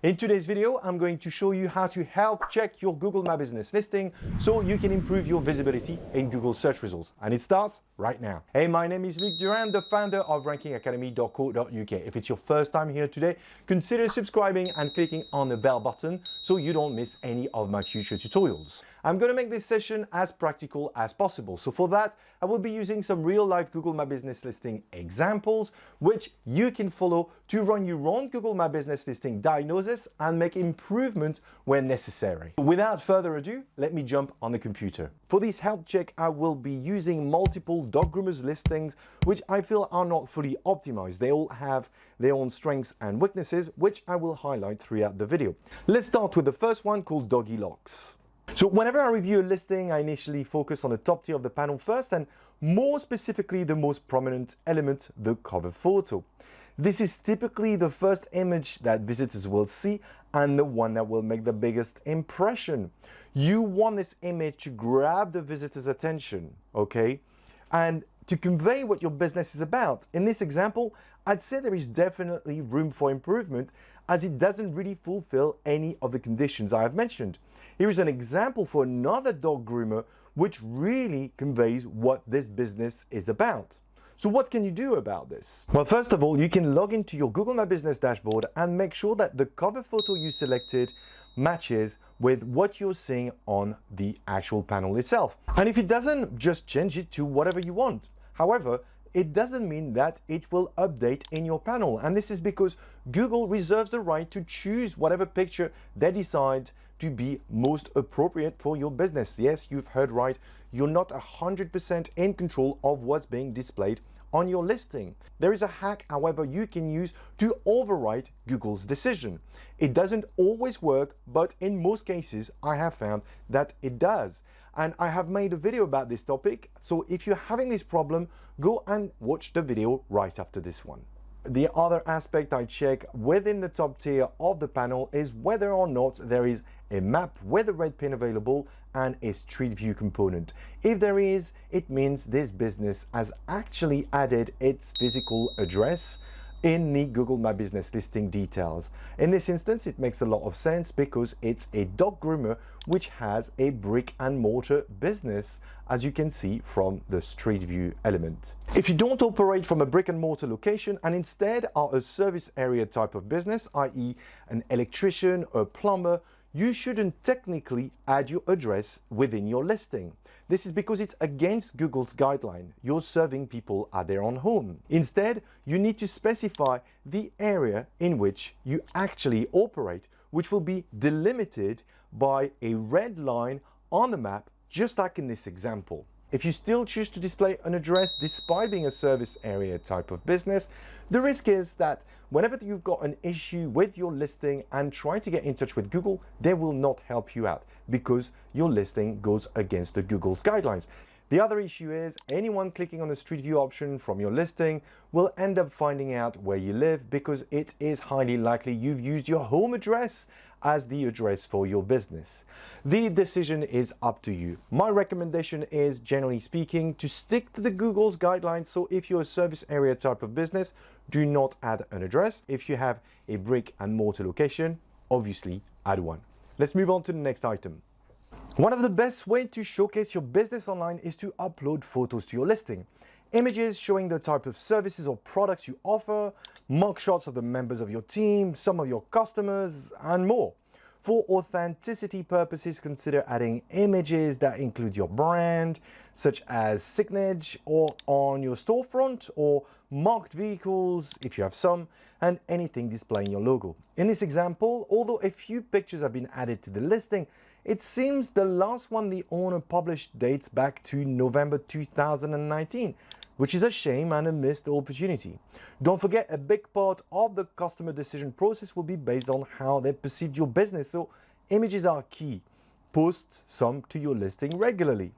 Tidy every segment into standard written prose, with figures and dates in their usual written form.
In today's video, I'm going to show you how to health check your Google My Business listing so you can improve your visibility in Google search results. And it starts right now. Hey, my name is Luc Durand, the founder of rankingacademy.co.uk. If it's your first time here today, consider subscribing and clicking on the bell button so you don't miss any of my future tutorials. I'm going to make this session as practical as possible. So for that, I will be using some real-life Google My Business listing examples, which you can follow to run your own Google My Business listing diagnosis and make improvements where necessary. Without further ado, let me jump on the computer. For this health check, I will be using multiple dog groomers listings, which I feel are not fully optimized. They all have their own strengths and weaknesses, which I will highlight throughout the video. Let's start with the first one called Doggy Locks. So whenever I review a listing, I initially focus on the top tier of the panel first, and more specifically the most prominent element, the cover photo. This is typically the first image that visitors will see and the one that will make the biggest impression. You want this image to grab the visitor's attention, okay? And to convey what your business is about. In this example, I'd say there is definitely room for improvement as it doesn't really fulfill any of the conditions I have mentioned. Here is an example for another dog groomer which really conveys what this business is about. So what can you do about this? Well, first of all, you can log into your Google My Business dashboard and make sure that the cover photo you selected matches with what you're seeing on the actual panel itself. And if it doesn't, just change it to whatever you want. However, it doesn't mean that it will update in your panel. And this is because Google reserves the right to choose whatever picture they decide to be most appropriate for your business. Yes, you've heard right. You're not 100% in control of what's being displayed on your listing. There is a hack, however, you can use to override Google's decision. It doesn't always work, but in most cases, I have found that it does. And I have made a video about this topic. So if you're having this problem, go and watch the video right after this one. The other aspect I check within the top tier of the panel is whether or not there is a map with a red pin available and a street view component. If there is, it means this business has actually added its physical address in the Google My Business listing details. In this instance, it makes a lot of sense because it's a dog groomer which has a brick and mortar business, as you can see from the street view element. If you don't operate from a brick and mortar location and instead are a service area type of business, i.e. an electrician or plumber, you shouldn't technically add your address within your listing. This is because it's against Google's guideline. You're serving people at their own home. Instead, you need to specify the area in which you actually operate, which will be delimited by a red line on the map, just like in this example. If you still choose to display an address despite being a service area type of business, the risk is that whenever you've got an issue with your listing and try to get in touch with Google, they will not help you out because your listing goes against the Google's guidelines. The other issue is anyone clicking on the street view option from your listing will end up finding out where you live because it is highly likely you've used your home address as the address for your business. The decision is up to you. My recommendation is, generally speaking, to stick to the Google's guidelines. So if you're a service area type of business, do not add an address. If you have a brick and mortar location, obviously add one. Let's move on to the next item. One of the best ways to showcase your business online is to upload photos to your listing. Images showing the type of services or products you offer, mugshots of the members of your team, some of your customers, and more. For authenticity purposes, consider adding images that include your brand, such as signage or on your storefront, or marked vehicles, if you have some, and anything displaying your logo. In this example, although a few pictures have been added to the listing, it seems the last one the owner published dates back to November 2019, which is a shame and a missed opportunity. Don't forget, a big part of the customer decision process will be based on how they perceive your business, so images are key. Post some to your listing regularly.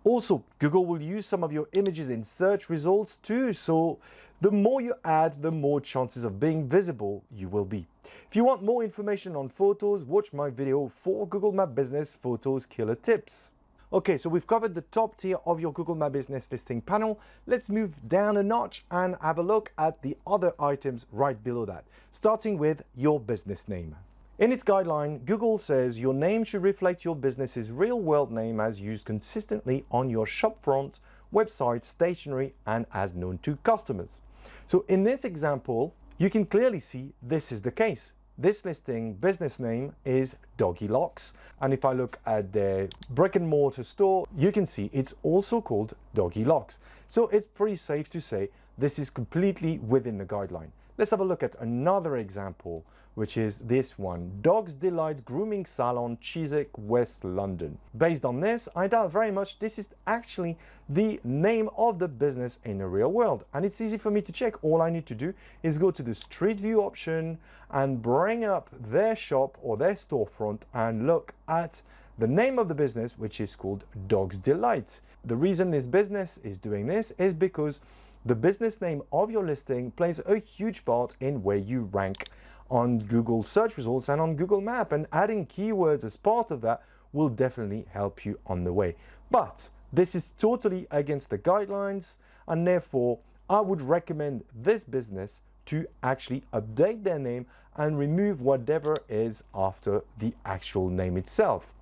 Also, Google will use some of your images in search results too, so the more you add, the more chances of being visible you will be. If you want more information on photos, watch my video for Google My Business Photos Killer Tips. Okay, so we've covered the top tier of your Google My Business listing panel. Let's move down a notch and have a look at the other items right below that, starting with your business name. In its guideline, Google says your name should reflect your business's real-world name as used consistently on your shopfront, website, stationery, and as known to customers. So in this example, you can clearly see this is the case. This listing business name is Doggy Locks, and if I look at the brick and mortar store, you can see it's also called Doggy Locks. So it's pretty safe to say this is completely within the guideline. Let's have a look at another example, which is this one, Dogs Delight Grooming Salon, Chiswick, West London. Based on this, I doubt very much this is actually the name of the business in the real world. And it's easy for me to check. All I need to do is go to the Street View option and bring up their shop or their storefront and look at the name of the business, which is called Dogs Delight. The reason this business is doing this is because the business name of your listing plays a huge part in where you rank on Google search results and on Google Map, and adding keywords as part of that will definitely help you on the way. But this is totally against the guidelines, and therefore I would recommend this business to actually update their name and remove whatever is after the actual name itself.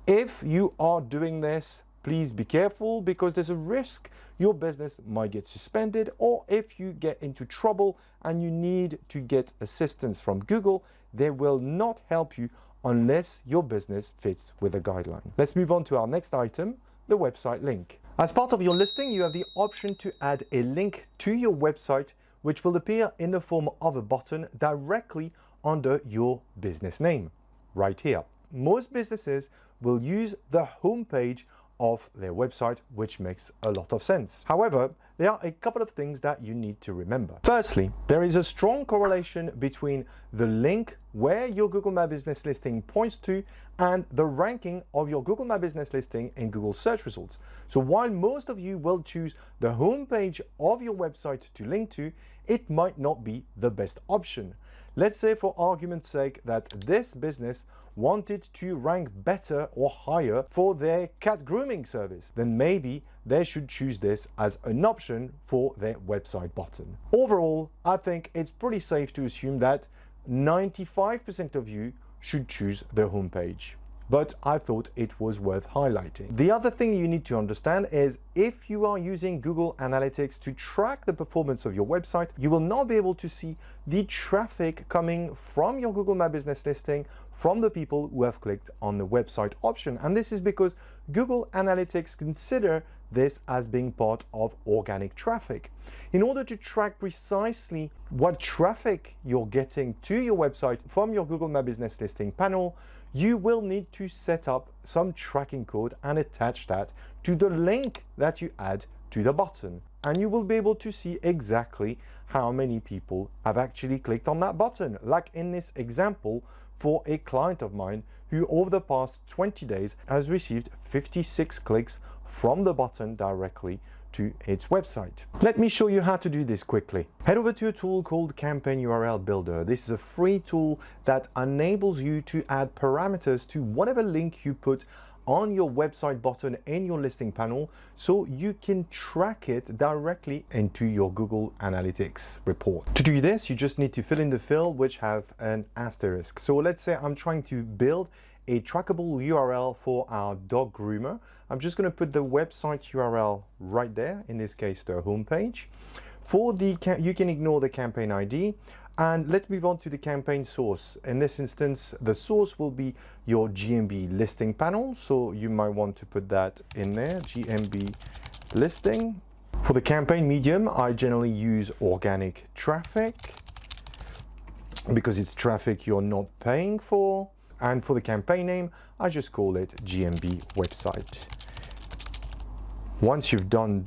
If you are doing this, please be careful, because there's a risk your business might get suspended, or if you get into trouble and you need to get assistance from Google, they will not help you unless your business fits with the guideline. Let's move on to our next item, the website link. As part of your listing, you have the option to add a link to your website, which will appear in the form of a button directly under your business name, right here. Most businesses will use the home page of their website, which makes a lot of sense. However, there are a couple of things that you need to remember. Firstly, there is a strong correlation between the link where your Google My Business listing points to and the ranking of your Google My Business listing in Google search results. So while most of you will choose the home page of your website to link to, it might not be the best option. Let's say, for argument's sake, that this business wanted to rank better or higher for their cat grooming service, then maybe they should choose this as an option for their website button. Overall, I think it's pretty safe to assume that 95% of you should choose the homepage. But I thought it was worth highlighting. The other thing you need to understand is if you are using Google Analytics to track the performance of your website, you will not be able to see the traffic coming from your Google My Business listing from the people who have clicked on the website option. And this is because Google Analytics consider this as being part of organic traffic. In order to track precisely what traffic you're getting to your website from your Google My Business listing panel, you will need to set up some tracking code and attach that to the link that you add to the button. And you will be able to see exactly how many people have actually clicked on that button. Like in this example for a client of mine who over the past 20 days has received 56 clicks from the button directly to its website. Let me show you how to do this quickly. Head over to a tool called Campaign URL Builder. This is a free tool that enables you to add parameters to whatever link you put on your website button in your listing panel, so you can track it directly into your Google Analytics report. To do this, you just need to fill in the field which have an asterisk. So let's say I'm trying to build a trackable URL for our dog groomer. I'm just going to put the website URL right there, in this case the homepage. For the you can ignore the campaign ID, and let's move on to the campaign source. In this instance, the source will be your GMB listing panel, so you might want to put that in there, GMB listing. For the campaign medium, I generally use organic traffic because it's traffic you're not paying for. And for the campaign name, I just call it GMB website. Once you've done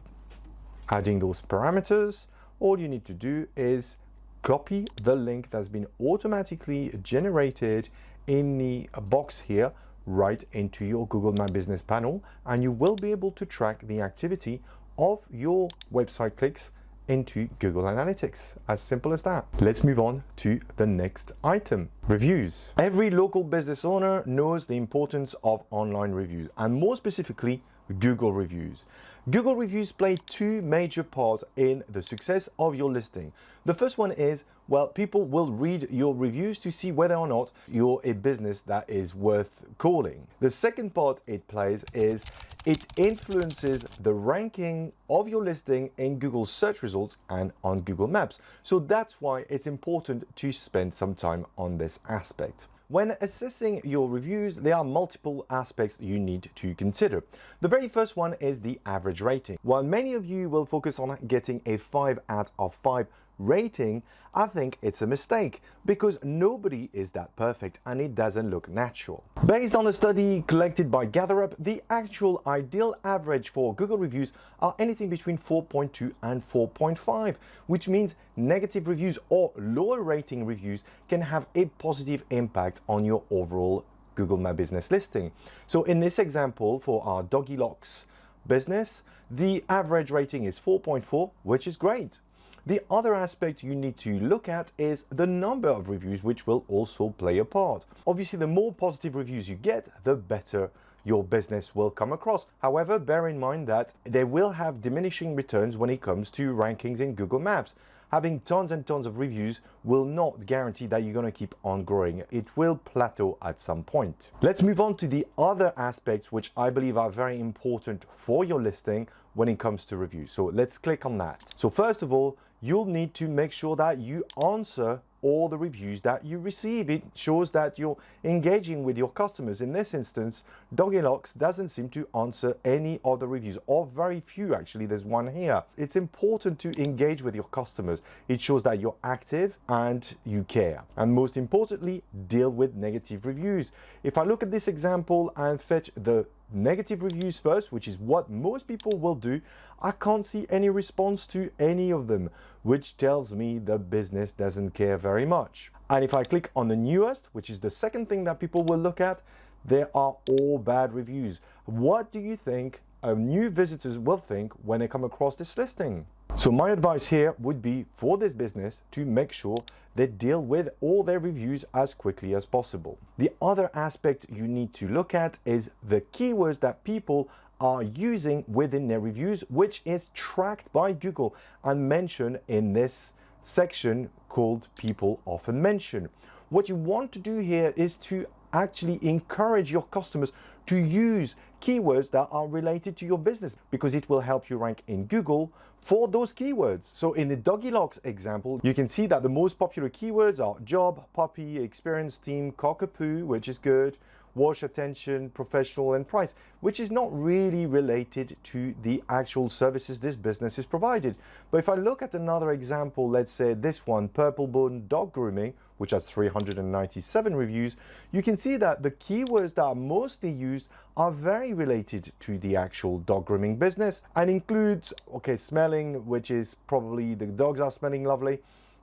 adding those parameters, all you need to do is copy the link that's been automatically generated in the box here right into your Google My Business panel, and you will be able to track the activity of your website clicks into Google Analytics. As simple as that. Let's move on to the next item, reviews. Every local business owner knows the importance of online reviews, and more specifically, Google reviews. Google reviews play two major parts in the success of your listing. The first one is, well, people will read your reviews to see whether or not you're a business that is worth calling. The second part it plays is it influences the ranking of your listing in Google search results and on Google Maps. So that's why it's important to spend some time on this aspect. When assessing your reviews, there are multiple aspects you need to consider. The very first one is the average rating. While many of you will focus on getting a 5 out of 5 rating, I think it's a mistake because nobody is that perfect and it doesn't look natural. Based on a study collected by GatherUp, the actual ideal average for Google reviews are anything between 4.2 and 4.5, which means negative reviews or lower rating reviews can have a positive impact on your overall Google My Business listing. So in this example for our Doggy Locks business, the average rating is 4.4, which is great. The other aspect you need to look at is the number of reviews, which will also play a part. Obviously, the more positive reviews you get, the better your business will come across. However, bear in mind that they will have diminishing returns when it comes to rankings in Google Maps. Having tons and tons of reviews will not guarantee that you're going to keep on growing. It will plateau at some point. Let's move on to the other aspects which I believe are very important for your listing when it comes to reviews. So let's click on that. So first of all, you'll need to make sure that you answer all the reviews that you receive. It shows that you're engaging with your customers. In this instance, Doggy Locks doesn't seem to answer any other reviews, or very few actually. There's one here. It's important to engage with your customers. It shows that you're active and you care. And most importantly, deal with negative reviews. If I look at this example and fetch the negative reviews first, which is what most people will do, I can't see any response to any of them, which tells me the business doesn't care very much. And if I click on the newest, which is the second thing that people will look at, there are all bad reviews. What do you think new visitors will think when they come across this listing? So my advice here would be for this business to make sure they deal with all their reviews as quickly as possible. The other aspect you need to look at is the keywords that people are using within their reviews, which is tracked by Google and mentioned in this section called People Often Mention. What you want to do here is to actually encourage your customers to use keywords that are related to your business, because it will help you rank in Google for those keywords. So in the Doggy Locks example, you can see that the most popular keywords are job, puppy, experience, team, cockapoo, which is good, wash, attention, professional, and price, which is not really related to the actual services this business is provided. But if I look at another example, let's say this one, Purple Bone Dog Grooming, which has 397 reviews, you can see that the keywords that are mostly used are very related to the actual dog grooming business and includes, okay, smelling, which is probably the dogs are smelling lovely,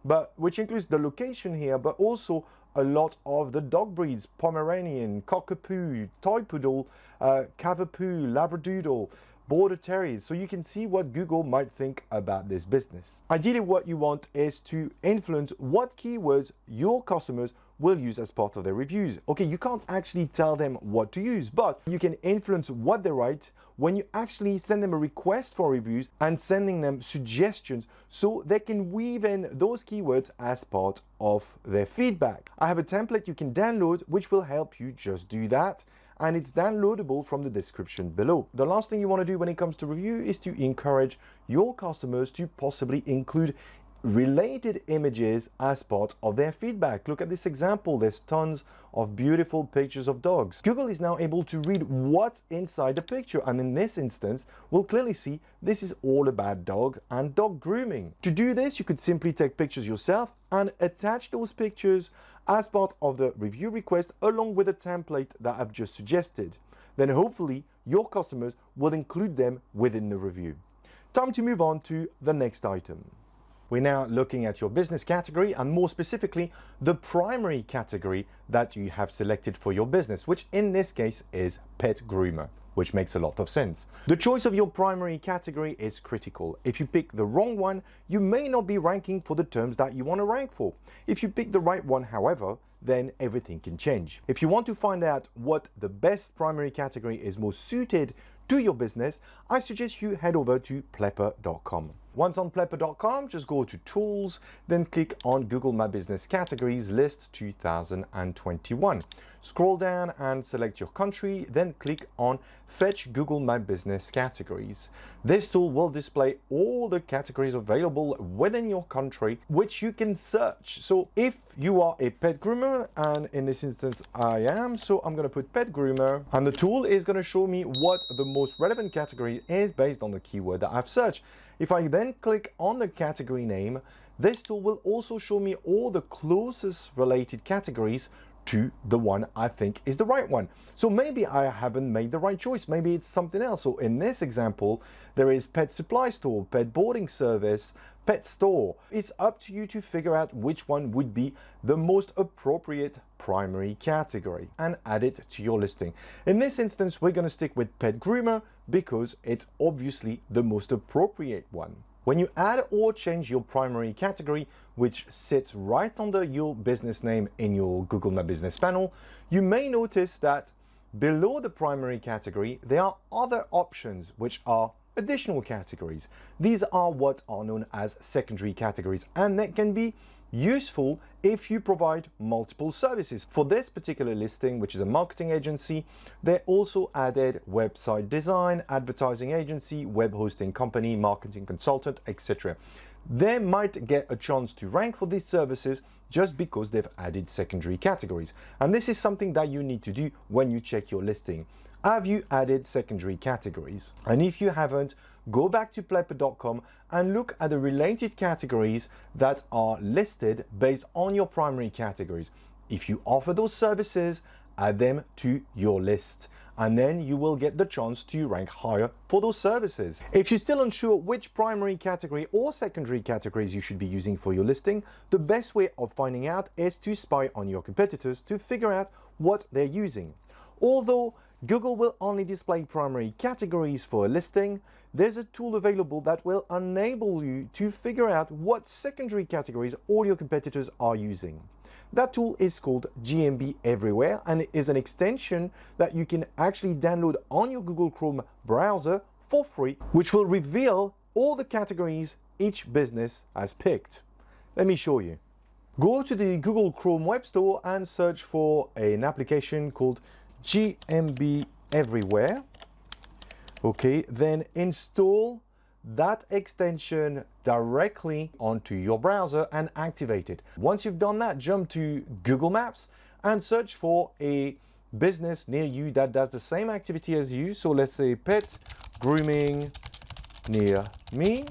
but which includes the location here, but also a lot of the dog breeds: Pomeranian, Cockapoo, Toy Poodle, Cavapoo, Labradoodle, Border Terriers. So you can see what Google might think about this business. Ideally, what you want is to influence what keywords your customers will use as part of their reviews. Okay, you can't actually tell them what to use, but you can influence what they write when you actually send them a request for reviews and sending them suggestions so they can weave in those keywords as part of their feedback. I have a template you can download which will help you just do that, and it's downloadable from the description below. The last thing you want to do when it comes to review is to encourage your customers to possibly include related images as part of their feedback. Look at this example. There's tons of beautiful pictures of dogs. Google is now able to read what's inside the picture, and in this instance we'll clearly see this is all about dogs and dog grooming. To do this, you could simply take pictures yourself and attach those pictures as part of the review request along with a template that I've just suggested. Then hopefully your customers will include them within the review. Time to move on to the next item. We're now looking at your business category, and more specifically, the primary category that you have selected for your business, which in this case is pet groomer, which makes a lot of sense. The choice of your primary category is critical. If you pick the wrong one, you may not be ranking for the terms that you want to rank for. If you pick the right one, however, then everything can change. If you want to find out what the best primary category is most suited to your business, I suggest you head over to plepper.com. Once on plepper.com, just go to Tools, then click on Google My Business Categories List 2021. Scroll down and select your country, then click on Fetch Google My Business Categories. This tool will display all the categories available within your country, which you can search. So if you are a pet groomer, and in this instance I am, so I'm going to put pet groomer, and the tool is going to show me what the most relevant category is based on the keyword that I've searched. If I then click on the category name, this tool will also show me all the closest related categories to the one I think is the right one. So maybe I haven't made the right choice. Maybe it's something else. So in this example, there is pet supply store, pet boarding service, pet store. It's up to you to figure out which one would be the most appropriate primary category and add it to your listing. In this instance, we're going to stick with pet groomer because it's obviously the most appropriate one. When you add or change your primary category, which sits right under your business name in your Google My Business panel, you may notice that below the primary category, there are other options which are additional categories. These are what are known as secondary categories, and they can be useful if you provide multiple services. For this particular listing, which is a marketing agency, they also added website design, advertising agency, web hosting company, marketing consultant, etc. They might get a chance to rank for these services just because they've added secondary categories. And this is something that you need to do when you check your listing. Have you added secondary categories? And if you haven't, go back to plepper.com and look at the related categories that are listed based on your primary categories. If you offer those services, add them to your list, and then you will get the chance to rank higher for those services. If you're still unsure which primary category or secondary categories you should be using for your listing, the best way of finding out is to spy on your competitors to figure out what they're using. Although Google will only display primary categories for a listing, there's a tool available that will enable you to figure out what secondary categories all your competitors are using. That tool is called GMB Everywhere, and it is an extension that you can actually download on your Google Chrome browser for free, which will reveal all the categories each business has picked. Let me show you. Go to the Google Chrome Web Store and search for an application called GMB Everywhere. Okay, then install that extension directly onto your browser and activate it. Once you've done that, jump to Google Maps and search for a business near you that does the same activity as you. So let's say pet grooming near me,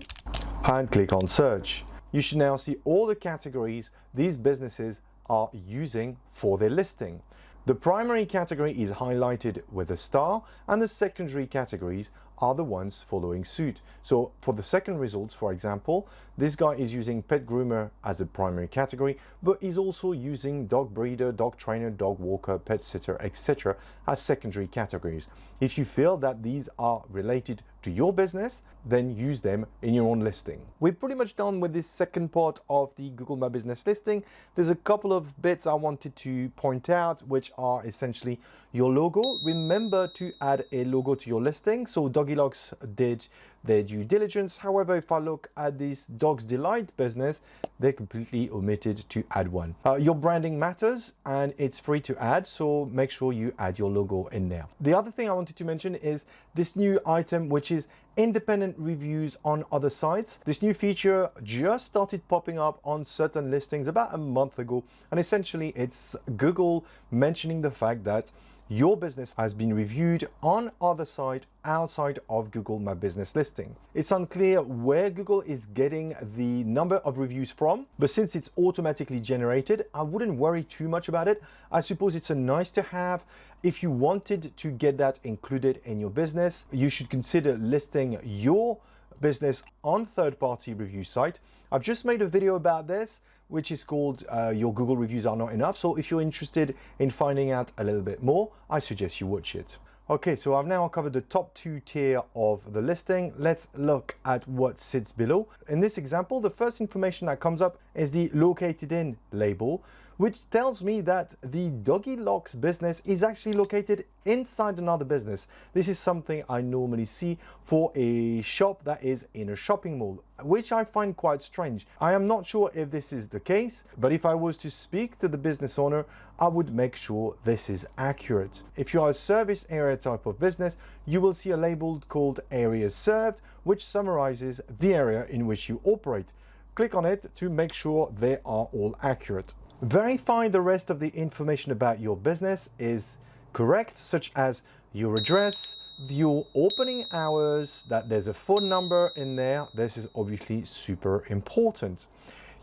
and click on search. You should now see all the categories these businesses are using for their listing. The primary category is highlighted with a star, and the secondary categories are the ones following suit. So for the second results, for example, this guy is using pet groomer as a primary category, but he's also using dog breeder, dog trainer, dog walker, pet sitter, etc. as secondary categories. If you feel that these are related to your business, then use them in your own listing. We're pretty much done with this second part of the Google My Business listing. There's a couple of bits I wanted to point out, which are essentially your logo. Remember to add a logo to your listing. So Doggylocks did their due diligence. However, if I look at this Dogs Delight business, they completely omitted to add one. Your branding matters, and it's free to add, so make sure you add your logo in there. The other thing I wanted to mention is this new item, which is independent reviews on other sites. This new feature just started popping up on certain listings about a month ago, and essentially it's Google mentioning the fact that your business has been reviewed on other sites outside of Google My Business listing. It's unclear where Google is getting the number of reviews from, but since it's automatically generated, I wouldn't worry too much about it. I suppose it's a nice to have. If you wanted to get that included in your business, you should consider listing your business on third-party review site. I've just made a video about this, which is called Your Google Reviews Are Not Enough. So if you're interested in finding out a little bit more, I suggest you watch it. Okay, so I've now covered the top two tier of the listing. Let's look at what sits below. In this example, the first information that comes up is the located in label, which tells me that the Doggy Locks business is actually located inside another business. This is something I normally see for a shop that is in a shopping mall, which I find quite strange. I am not sure if this is the case, but if I was to speak to the business owner, I would make sure this is accurate. If you are a service area type of business, you will see a label called Areas Served, which summarizes the area in which you operate. Click on it to make sure they are all accurate. Verify the rest of the information about your business is correct, such as your address, your opening hours, that there's a phone number in there. This is obviously super important.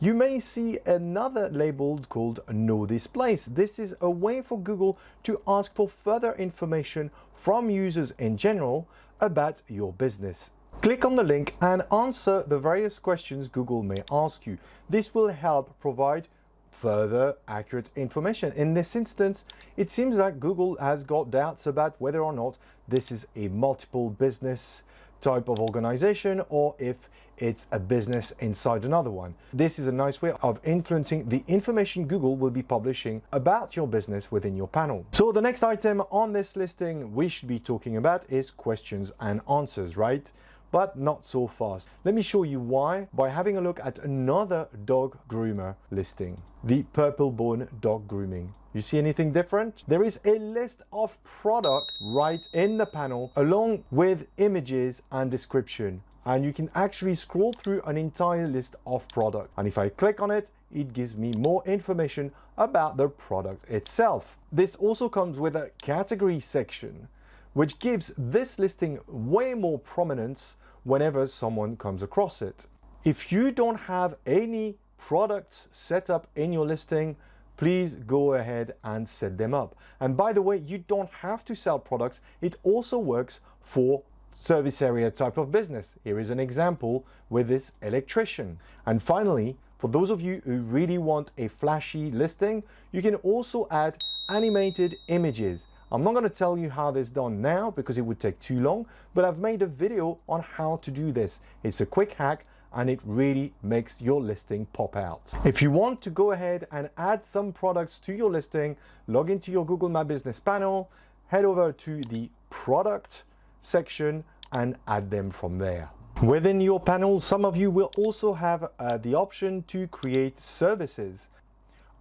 You may see another label called Know This Place. This is a way for Google to ask for further information from users in general about your business. Click on the link and answer the various questions Google may ask you. This will help provide further accurate information. In this instance, it seems like Google has got doubts about whether or not this is a multiple business type of organization or if it's a business inside another one. This is a nice way of influencing the information Google will be publishing about your business within your panel. So the next item on this listing we should be talking about is questions and answers, right? But not so fast. Let me show you why by having a look at another dog groomer listing, the Purple Bone Dog Grooming. You see anything different? There is a list of product right in the panel along with images and description. And you can actually scroll through an entire list of products. And if I click on it, it gives me more information about the product itself. This also comes with a category section, which gives this listing way more prominence whenever someone comes across it. If you don't have any products set up in your listing, please go ahead and set them up. And by the way, you don't have to sell products. It also works for service area type of business. Here is an example with this electrician. And finally, for those of you who really want a flashy listing, you can also add animated images. I'm not going to tell you how this is done now because it would take too long, but I've made a video on how to do this. It's a quick hack and it really makes your listing pop out. If you want to go ahead and add some products to your listing, log into your Google My Business panel, head over to the product section and add them from there. Within your panel, some of you will also have the option to create services.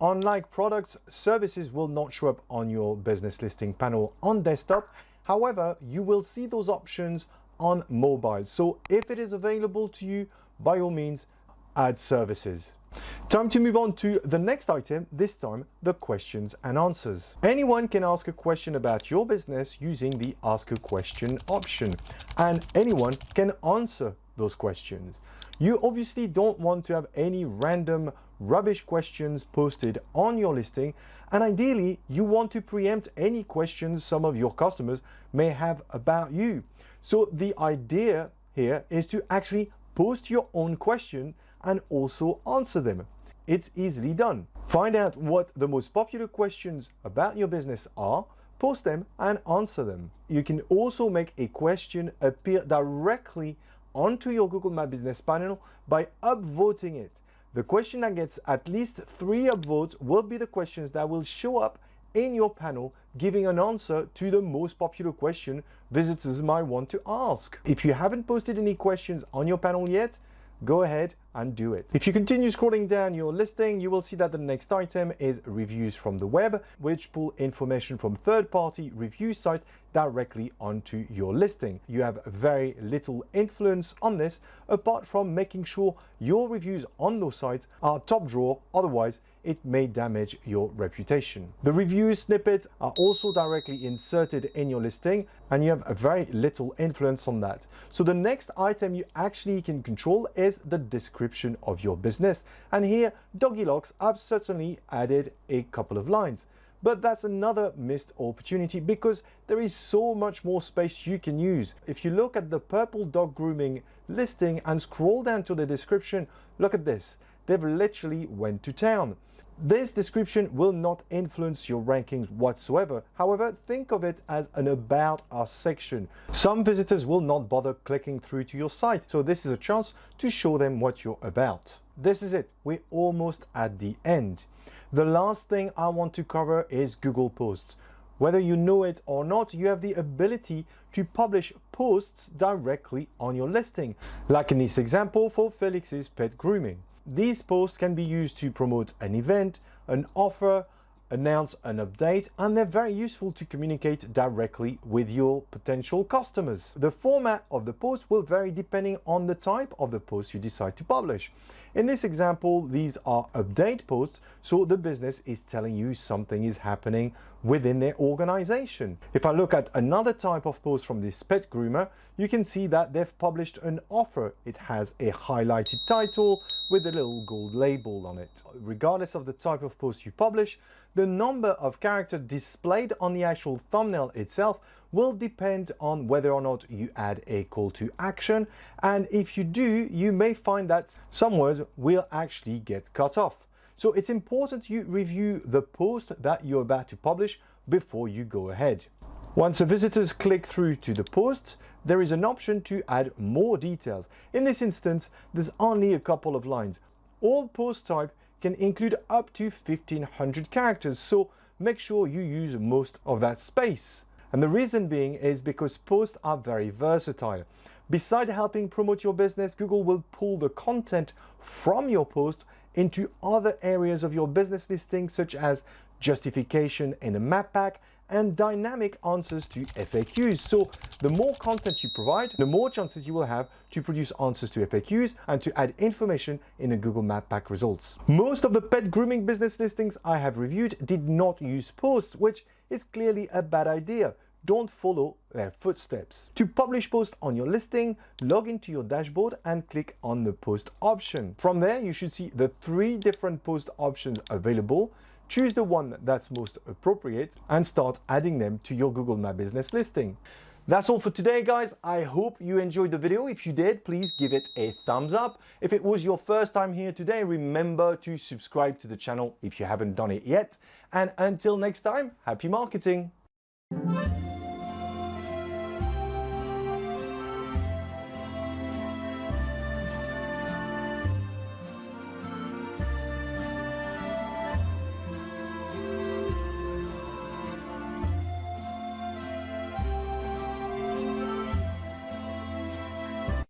Unlike products, services will not show up on your business listing panel on desktop. However, you will see those options on mobile. So if it is available to you, by all means, add services. Time to move on to the next item, this time the questions and answers. Anyone can ask a question about your business using the Ask a Question option, and anyone can answer those questions. You obviously don't want to have any random rubbish questions posted on your listing, and ideally you want to preempt any questions some of your customers may have about you. So the idea here is to actually post your own question and also answer them. It's easily done. Find out what the most popular questions about your business are, post them and answer them. You can also make a question appear directly onto your Google My Business panel by upvoting it. The question that gets at least 3 upvotes will be the questions that will show up in your panel, giving an answer to the most popular question visitors might want to ask. If you haven't posted any questions on your panel yet, go ahead and do it. If you continue scrolling down your listing, you will see that the next item is reviews from the web, which pull information from third-party review sites directly onto your listing. You have very little influence on this apart from making sure your reviews on those sites are top drawer, otherwise it may damage your reputation. The review snippets are also directly inserted in your listing and you have a very little influence on that. So the next item you actually can control is the description of your business. And here, Doggy Locks have certainly added a couple of lines. But that's another missed opportunity because there is so much more space you can use. If you look at the Purple Dog Grooming listing and scroll down to the description, look at this. They've literally went to town. This description will not influence your rankings whatsoever. However, think of it as an About Us section. Some visitors will not bother clicking through to your site, so this is a chance to show them what you're about. This is it. We're almost at the end. The last thing I want to cover is Google Posts. Whether you know it or not, you have the ability to publish posts directly on your listing, like in this example for Felix's Pet Grooming. These posts can be used to promote an event, an offer, announce an update, and they're very useful to communicate directly with your potential customers. The format of the post will vary depending on the type of the post you decide to publish. In this example, these are update posts, so the business is telling you something is happening within their organization. If I look at another type of post from this pet groomer, you can see that they've published an offer. It has a highlighted title with a little gold label on it. Regardless of the type of post you publish, the number of characters displayed on the actual thumbnail itself will depend on whether or not you add a call to action, and if you do, you may find that some words will actually get cut off. So it's important you review the post that you're about to publish before you go ahead. Once the visitors click through to the post, there is an option to add more details. In this instance, there's only a couple of lines. All post type can include up to 1500 characters, so make sure you use most of that space. And the reason being is because posts are very versatile. Besides helping promote your business, Google will pull the content from your post into other areas of your business listing, such as justification in a map pack and dynamic answers to FAQs. So the more content you provide, the more chances you will have to produce answers to FAQs and to add information in the Google Map Pack results. Most of the pet grooming business listings I have reviewed did not use posts, which is clearly a bad idea. Don't follow their footsteps. To publish posts on your listing, log into your dashboard and click on the post option. From there, you should see the 3 different post options available. Choose the one that's most appropriate and start adding them to your Google My Business listing. That's all for today, guys. I hope you enjoyed the video. If you did, please give it a thumbs up. If it was your first time here today, remember to subscribe to the channel if you haven't done it yet. And until next time, happy marketing.